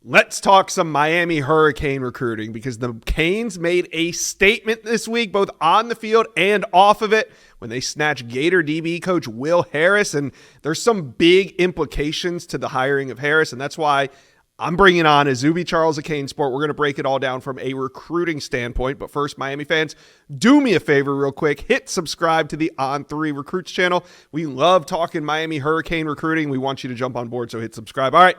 Let's talk some Miami Hurricane recruiting because the Canes made a statement this week, both on the field and off of it, when they snatched Gator DB coach Will Harris. And there's some big implications to the hiring of Harris, and that's why I'm bringing on Azubi Charles of Cane Sport. We're going to break it all down from a recruiting standpoint. But first, Miami fans, do me a favor real quick. Hit subscribe to the On3 Recruits channel. We love talking Miami Hurricane recruiting. We want you to jump on board, so hit subscribe. All right.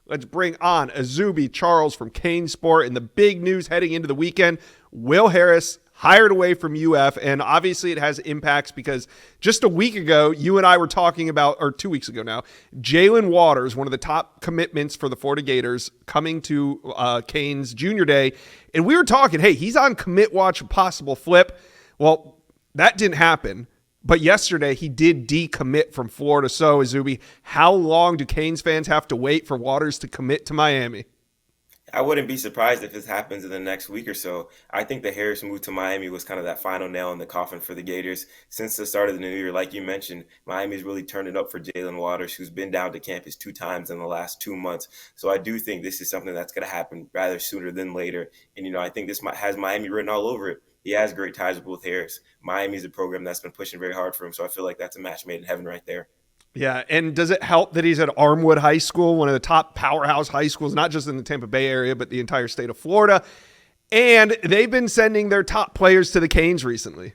Let's bring on Azubi Charles from Cane Sport. And the big news heading into the weekend, Will Harris hired away from UF. And obviously it has impacts because just a week ago, you and I were talking about, or 2 weeks ago now, Jalen Waters, one of the top commitments for the Florida Gators, coming to Canes Junior Day. And we were talking, hey, he's on commit watch, possible flip. Well, that didn't happen. But yesterday, he did decommit from Florida. So, Azubi, how long do Canes fans have to wait for Waters to commit to Miami? I wouldn't be surprised if this happens in the next week or so. I think the Harris move to Miami was kind of that final nail in the coffin for the Gators. Since the start of the new year, like you mentioned, Miami's really turned it up for Jalen Waters, who's been down to campus 2 times in the last 2 months. So I do think this is something that's going to happen rather sooner than later. And, I think this has Miami written all over it. He has great ties with Will Harris. Miami's a program that's been pushing very hard for him. So I feel like that's a match made in heaven right there. Yeah, and does it help that he's at Armwood High School, one of the top powerhouse high schools, not just in the Tampa Bay area, but the entire state of Florida? And they've been sending their top players to the Canes recently.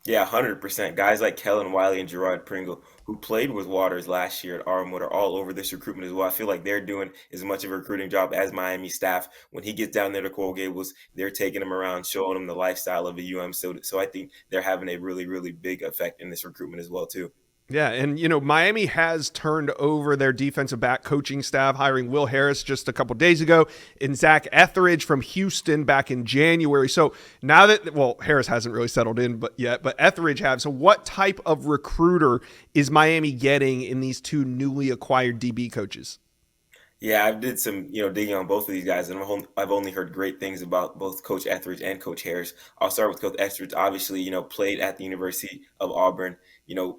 Yeah, 100%. Guys like Kellen Wiley and Gerard Pringle, who played with Waters last year at Armwood, are all over this recruitment as well. I feel like they're doing as much of a recruiting job as Miami staff. When he gets down there to Coral Gables, they're taking him around, showing him the lifestyle of a UM. So I think they're having a really, really big effect in this recruitment as well, too. Yeah, and Miami has turned over their defensive back coaching staff, hiring Will Harris just a couple days ago and Zach Etheridge from Houston back in January. So now that, well, Harris hasn't really settled in yet, but Etheridge have. So what type of recruiter is Miami getting in these two newly acquired DB coaches? Yeah, I did some, digging on both of these guys, and I've only heard great things about both Coach Etheridge and Coach Harris. I'll start with Coach Etheridge. Obviously, played at the University of Auburn.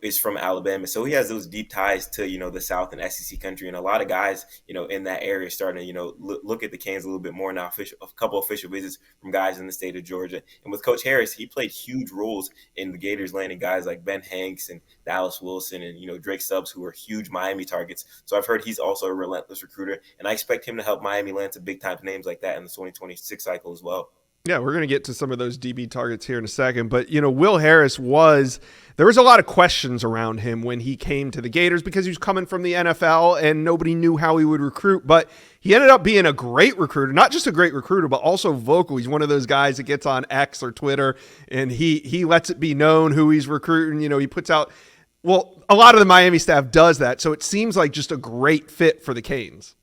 Is from Alabama, so he has those deep ties to the South and SEC country, and a lot of guys, in that area starting to look at the Canes a little bit more now. A couple official visits from guys in the state of Georgia, and with Coach Harris, he played huge roles in the Gators landing guys like Ben Hanks and Dallas Wilson and Drake Stubbs, who are huge Miami targets. So I've heard he's also a relentless recruiter, and I expect him to help Miami land some big time names like that in the 2026 cycle as well. Yeah, we're going to get to some of those DB targets here in a second. But, Will Harris there was a lot of questions around him when he came to the Gators because he was coming from the NFL and nobody knew how he would recruit. But he ended up being a great recruiter, not just a great recruiter, but also vocal. He's one of those guys that gets on X or Twitter and he lets it be known who he's recruiting. He puts out, well, a lot of the Miami staff does that. So it seems like just a great fit for the Canes.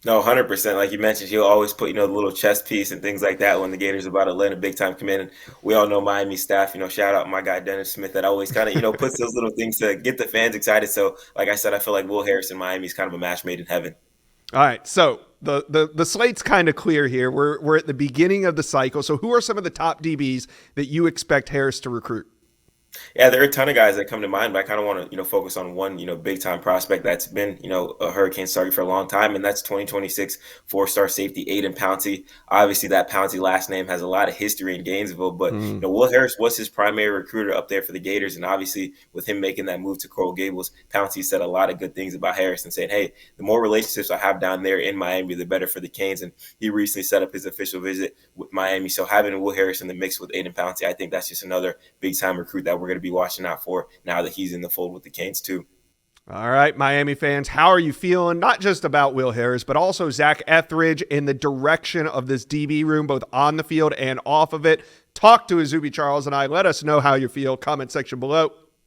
No, 100%. Like you mentioned, he'll always put, the little chess piece and things like that when the Gators are about to land a big time commit. And we all know Miami staff, shout out my guy Dennis Smith that always kind of, puts those little things to get the fans excited. So, like I said, I feel like Will Harris and Miami is kind of a match made in heaven. All right. So the slate's kind of clear here. We're at the beginning of the cycle. So who are some of the top DBs that you expect Harris to recruit? Yeah, there are a ton of guys that come to mind, but I kind of want to, focus on one, big time prospect that's been, a Hurricane target for a long time, and that's 2026 four-star safety Aiden Pouncey. Obviously, that Pouncey last name has a lot of history in Gainesville, but Will Harris was his primary recruiter up there for the Gators, and obviously, with him making that move to Coral Gables, Pouncey said a lot of good things about Harris and said, "Hey, the more relationships I have down there in Miami, the better for the Canes." And he recently set up his official visit with Miami, so having Will Harris in the mix with Aiden Pouncey, I think that's just another big time recruit that we're going to be watching out for now that he's in the fold with the Canes too. All right, Miami fans, how are you feeling? Not just about Will Harris, but also Zach Etheridge and the direction of this DB room, both on the field and off of it. Talk to Azubi Charles and I. Let us know how you feel. Comment section below.